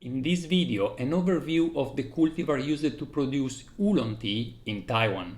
In this video, an overview of the cultivar used to produce oolong tea in Taiwan.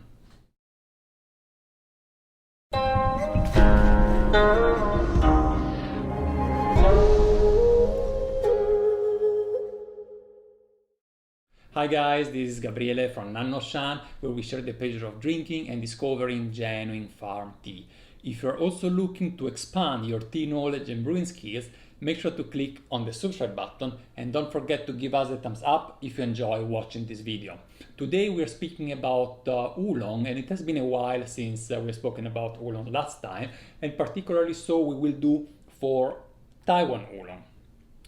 Hi guys, this is Gabriele from nannuoshan, where we share the pleasure of drinking and discovering genuine farm tea. If you're also looking to expand your tea knowledge and brewing skills, make sure to click on the subscribe button and don't forget to give us a thumbs up if you enjoy watching this video. Today we're speaking about oolong, and it has been a while since we've spoken about oolong last time, and particularly so we will do for Taiwan oolong.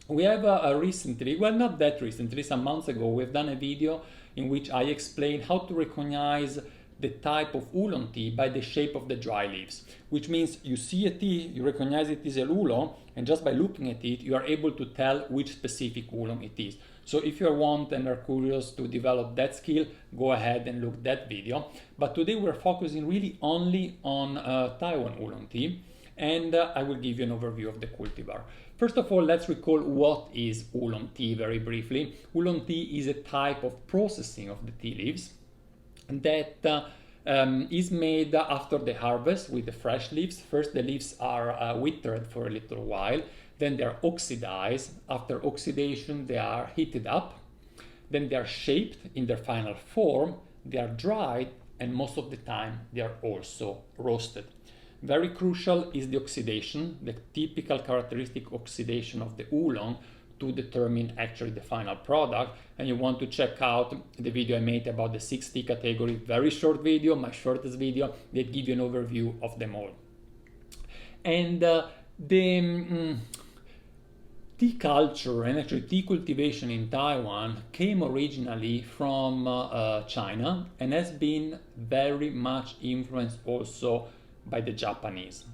We have recently, well, not that recently, some months ago, we've done a video in which I explained how to recognize the type of oolong tea by the shape of the dry leaves, which means you see a tea, you recognize it is an oolong, and just by looking at it, you are able to tell which specific oolong it is. So if you want and are curious to develop that skill, go ahead and look at that video. But today we're focusing really only on Taiwan oolong tea, and I will give you an overview of the cultivar. First of all, let's recall what is oolong tea very briefly. Oolong tea is a type of processing of the tea leaves that is made after the harvest with the fresh leaves. First, the leaves are withered for a little while, then they are oxidized. After oxidation, they are heated up, then they are shaped in their final form, they are dried, and most of the time they are also roasted. Very crucial is the oxidation, the typical characteristic oxidation of the oolong to determine actually the final product. And you want to check out the video I made about the 6 tea category, very short video, my shortest video, that give you an overview of them all. And the tea culture and actually tea cultivation in Taiwan came originally from China and has been very much influenced also by the Japanese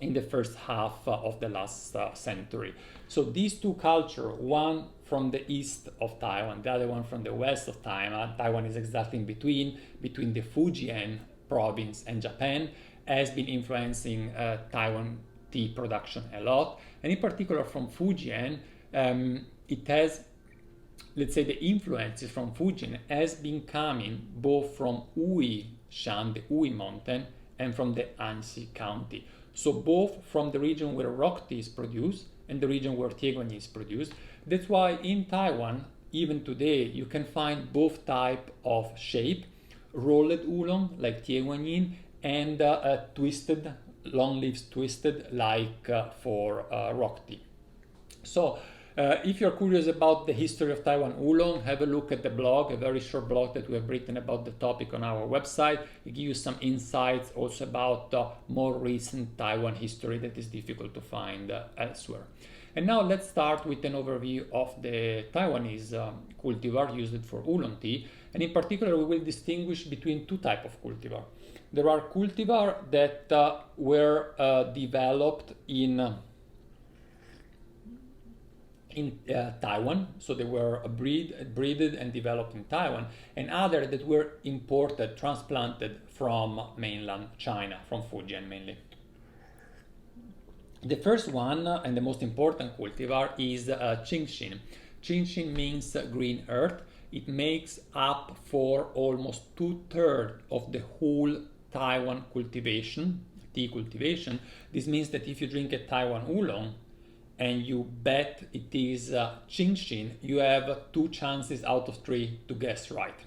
in the first half of the last century. So these two cultures, one from the east of Taiwan, the other one from the west of Taiwan. Taiwan is exactly in between the Fujian province and Japan, has been influencing Taiwan tea production a lot. And in particular from Fujian, it has, let's say, the influences from Fujian has been coming both from Shan, the Ui mountain, and from the Anxi County. So both from the region where rock tea is produced and the region where Taiwanese is produced. That's why in Taiwan, even today, you can find both type of shape, rolled oolong like Taiwanese, and twisted, long leaves twisted like for rock tea. So if you're curious about the history of Taiwan Oolong, have a look at the blog, a very short blog that we have written about the topic on our website. It gives you some insights also about more recent Taiwan history that is difficult to find elsewhere. And now let's start with an overview of the Taiwanese cultivar used for oolong tea. And in particular, we will distinguish between two types of cultivar. There are cultivar that were developed in Taiwan, so they were breeded and developed in Taiwan, and other that were imported, transplanted from mainland China, from Fujian mainly. The first one and the most important cultivar is Qingxin. Qingxin means green earth. It makes up for almost 2/3 of the whole Taiwan cultivation, tea cultivation. This means that if you drink a Taiwan oolong, and you bet it is Qingxin, you have 2 chances out of 3 to guess right.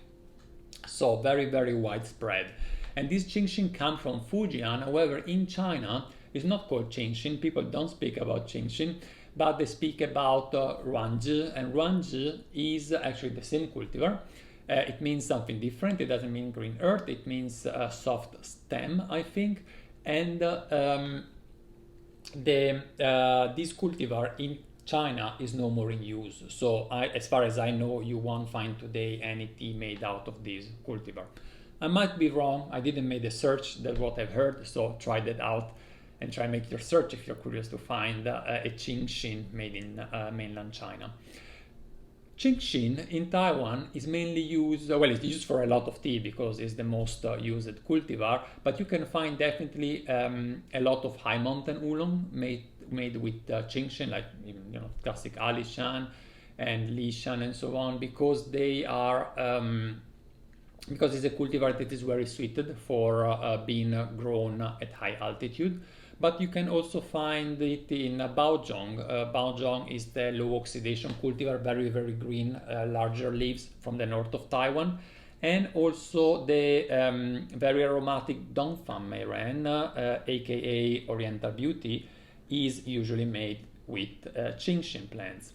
So very, very widespread. And this Qingxin comes from Fujian. However, in China, it's not called Qingxin. People don't speak about Qingxin, but they speak about Ruanzhi. And Ruanzhi is actually the same cultivar. It means something different. It doesn't mean green earth. It means soft stem, I think. And this cultivar in China is no more in use. So as far as I know, you won't find today any tea made out of this cultivar. I might be wrong. I didn't make a search. That's what I've heard. So try that out and try make your search if you're curious to find a Qingxin made in mainland China. Qingxin in Taiwan is mainly used, well, it's used for a lot of tea because it's the most used cultivar, but you can find definitely a lot of high mountain oolong made with Qingxin, like classic Alishan, and Li Shan and so on, because they are because it's a cultivar that is very suited for being grown at high altitude. But you can also find it in Baozhong. Baozhong is the low oxidation cultivar, very, very green, larger leaves from the north of Taiwan. And also the very aromatic Dongfang Meiren, aka Oriental Beauty, is usually made with Qingxin plants.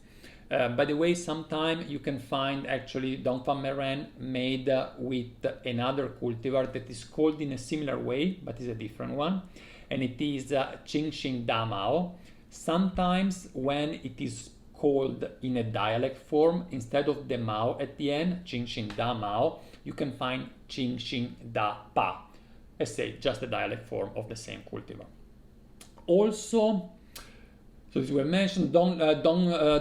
By the way, sometime you can find actually Dongfang Meiren made with another cultivar that is called in a similar way, but is a different one. And it is Qingxin Damao. Sometimes when it is called in a dialect form, instead of the Mao at the end, Qingxin Damao, you can find Qingxin Da Pa. Let's say just the dialect form of the same cultivar. Also, so as we mentioned, Dong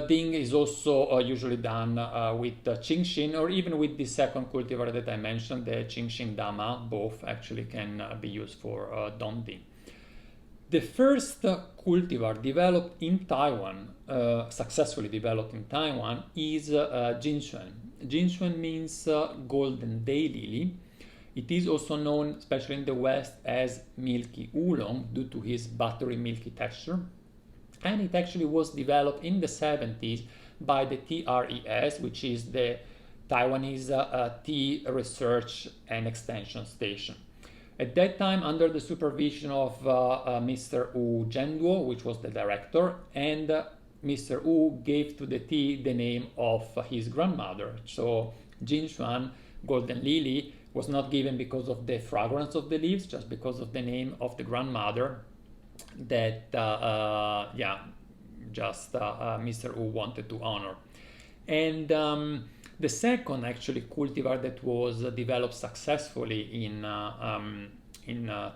Ding is also usually done with Qingxin, or even with the second cultivar that I mentioned, the Qingxin Dama. Both actually can be used for Dong Ding. The first cultivar developed in Taiwan, successfully developed in Taiwan, is Jin Xuan. Jin Xuan means golden daylily. It is also known, especially in the West, as Milky Oolong due to his buttery milky texture. And it actually was developed in the 70s by the TRES, which is the Taiwanese Tea Research and Extension Station. At that time, under the supervision of Mr. Wu Zhenduo, which was the director, and Mr. Wu gave to the tea the name of his grandmother. So Jin Xuan, Golden Lily, was not given because of the fragrance of the leaves, just because of the name of the grandmother that Mr. Wu wanted to honor. And the second actually cultivar that was developed successfully in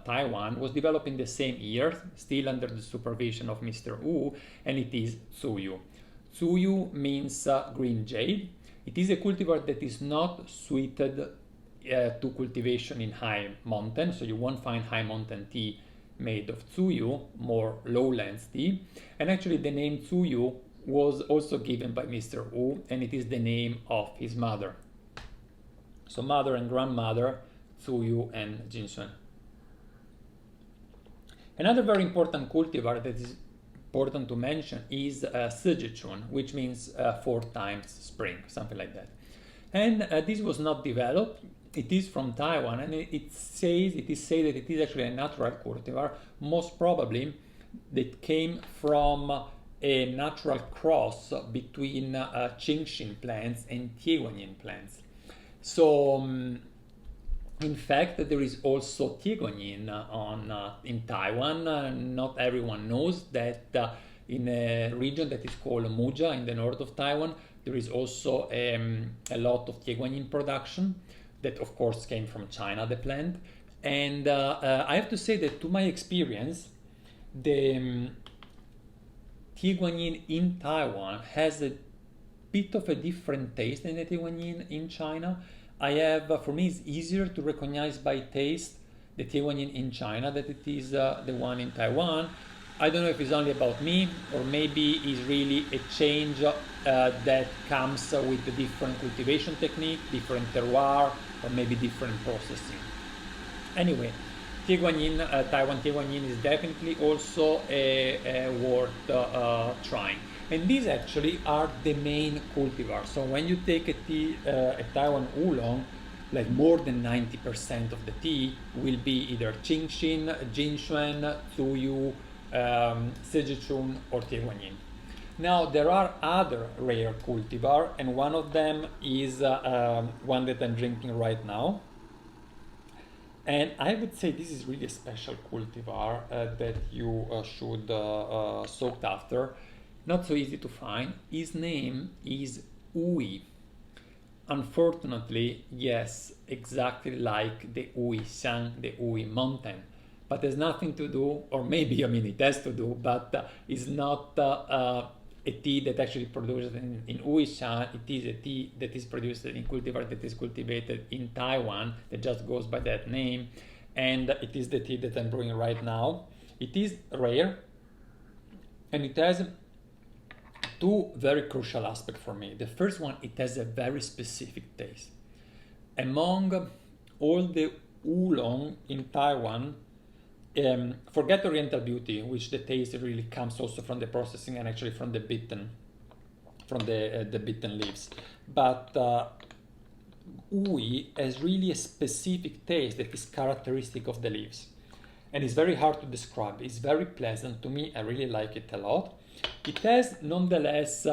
Taiwan was developed in the same year, still under the supervision of Mr. Wu, and it is Tsuyu. Tsuyu means green jade. It is a cultivar that is not suited to cultivation in high mountain, so you won't find high mountain tea made of Tsuyu, more lowlands tea. And actually the name Tsuyu was also given by Mr. Wu, and it is the name of his mother. So mother and grandmother, Tsuyu and Jin Xuan. Another very important cultivar that is important to mention is Ji Chun, which means 4 times spring, something like that. And this was not developed. It is from Taiwan, and it is said that it is actually a natural cultivar, most probably that came from a natural cross between Qingxin plants and Tieguanyin plants. So, in fact, there is also Tieguanyin in Taiwan. Not everyone knows that in a region that is called Muja in the north of Taiwan, there is also a lot of Tieguanyin production. That of course came from China, the plant. And I have to say that to my experience, the Tieguanyin in Taiwan has a bit of a different taste than the Tieguanyin in China. For me, it's easier to recognize by taste the Tieguanyin in China than it is the one in Taiwan. I don't know if it's only about me, or maybe it's really a change that comes with the different cultivation technique, different terroir, or maybe different processing. Anyway, Taiwan Tieguanyin is definitely also worth trying. And these actually are the main cultivars. So when you take a Taiwan Oolong, like more than 90% of the tea will be either Qingxin, Jin Xuan, Tsuyu, Ji Chun, or Tieguanyin. Now there are other rare cultivar, and one of them is one that I'm drinking right now. And I would say this is really a special cultivar that you should soak after. Not so easy to find. His name is Ui. Unfortunately, yes, exactly like the Ui Shan, the Ui mountain. But there's nothing to do, or maybe, it has to do, but it's not a tea that actually produced in Uishan. It is a tea that is produced in cultivar that is cultivated in Taiwan, that just goes by that name, and it is the tea that I'm brewing right now. It is rare, and it has two very crucial aspects for me. The first one, it has a very specific taste. Among all the oolong in Taiwan, forget Oriental Beauty, which the taste really comes also from the processing and actually from the bitten, the bitten leaves. But Ui has really a specific taste that is characteristic of the leaves. And it's very hard to describe. It's very pleasant to me. I really like it a lot. It has nonetheless,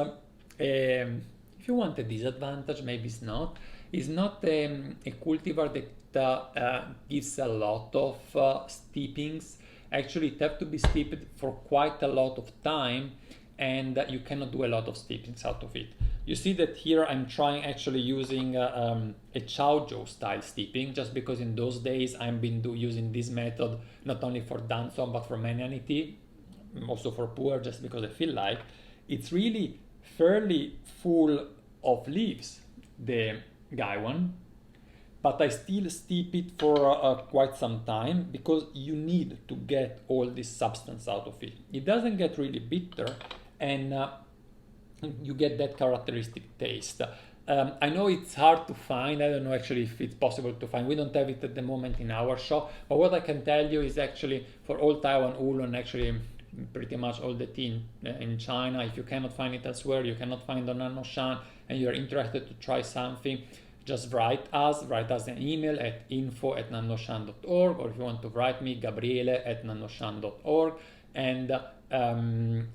if you want a disadvantage, maybe it's not. It's not a cultivar that gives a lot of steepings. Actually, it has to be steeped for quite a lot of time, and you cannot do a lot of steepings out of it. You see that here I'm trying actually using a Chaozhou style steeping, just because in those days I've been using this method not only for Danzong but for many tea, also for pu'er, just because I feel like it's really fairly full of leaves, the Gaiwan, but I still steep it for quite some time because you need to get all this substance out of it. It doesn't get really bitter, and you get that characteristic taste. I know it's hard to find. I don't know actually if it's possible to find. We don't have it at the moment in our shop, but what I can tell you is actually for all Taiwan Oolong, actually pretty much all the tea in China, if you cannot find it elsewhere, you cannot find on nannuoshan, and you're interested to try something, just write us an email at info@nannuoshan.org, or if you want to write me, Gabriele@nannuoshan.org. And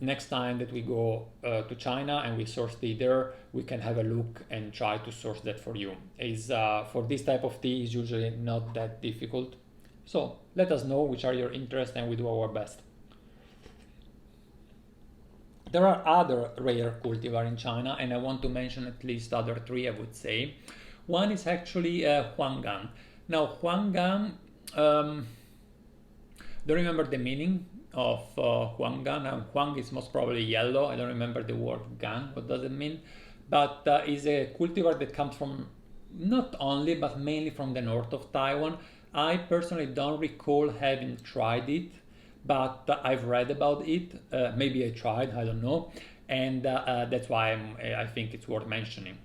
next time that we go to China and we source tea there, we can have a look and try to source that for you. For this type of tea is usually not that difficult. So let us know which are your interests and we do our best. There are other rare cultivar in China, and I want to mention at least other three, I would say. One is actually Huanggang. Now Huanggang, don't remember the meaning of Huanggang. Huang is most probably yellow. I don't remember the word gang, what does it mean? But is a cultivar that comes from not only but mainly from the north of Taiwan. I personally don't recall having tried it, but I've read about it. Maybe I tried, I don't know, and that's why I think it's worth mentioning.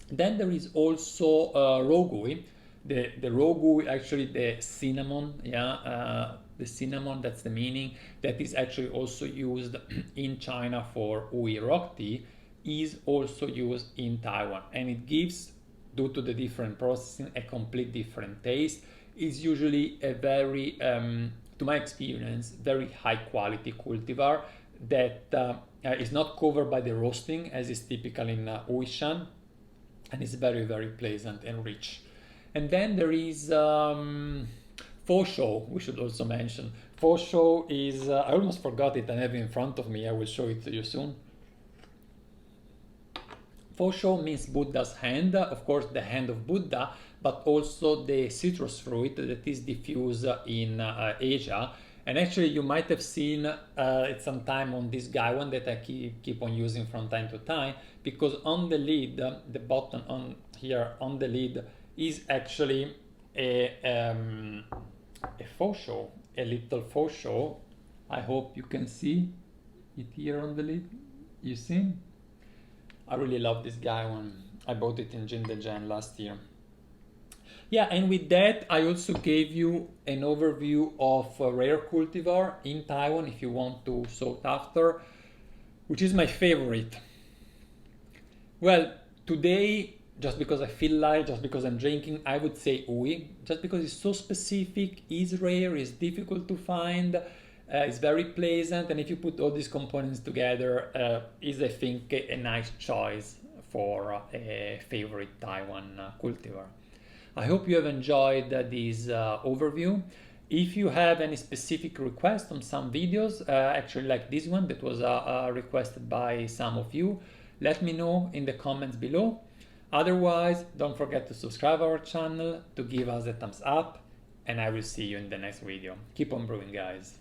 Then there is also rogui. The rogui, actually the cinnamon, the cinnamon, that's the meaning, that is actually also used in China for Ui rock tea, is also used in Taiwan, and it gives, due to the different processing, a complete different taste. It's usually a very, to my experience, very high quality cultivar that is not covered by the roasting as is typical in Uishan, and it's very, very pleasant and rich. And then there is Fosho, we should also mention. Fosho is, I almost forgot it, I have it in front of me, I will show it to you soon. Fosho means Buddha's hand, of course the hand of Buddha, but also the citrus fruit that is diffused in Asia. And actually you might have seen it sometime on this Gaiwan that I keep on using from time to time, because on the lid, the button on here on the lid is actually a Fosho, a little Fosho. I hope you can see it here on the lid. You see? I really love this Gaiwan. I bought it in Jin last year. Yeah, and with that, I also gave you an overview of a rare cultivar in Taiwan if you want to sought after, which is my favorite. Well, today, just because I feel like, just because I'm drinking, I would say Ui, just because it's so specific, is rare, is difficult to find, it's very pleasant, and if you put all these components together, is, I think, a nice choice for a favorite Taiwan cultivar. I hope you have enjoyed this overview. If you have any specific requests on some videos, actually like this one that was requested by some of you, let me know in the comments below. Otherwise, don't forget to subscribe our channel, to give us a thumbs up, and I will see you in the next video. Keep on brewing, guys.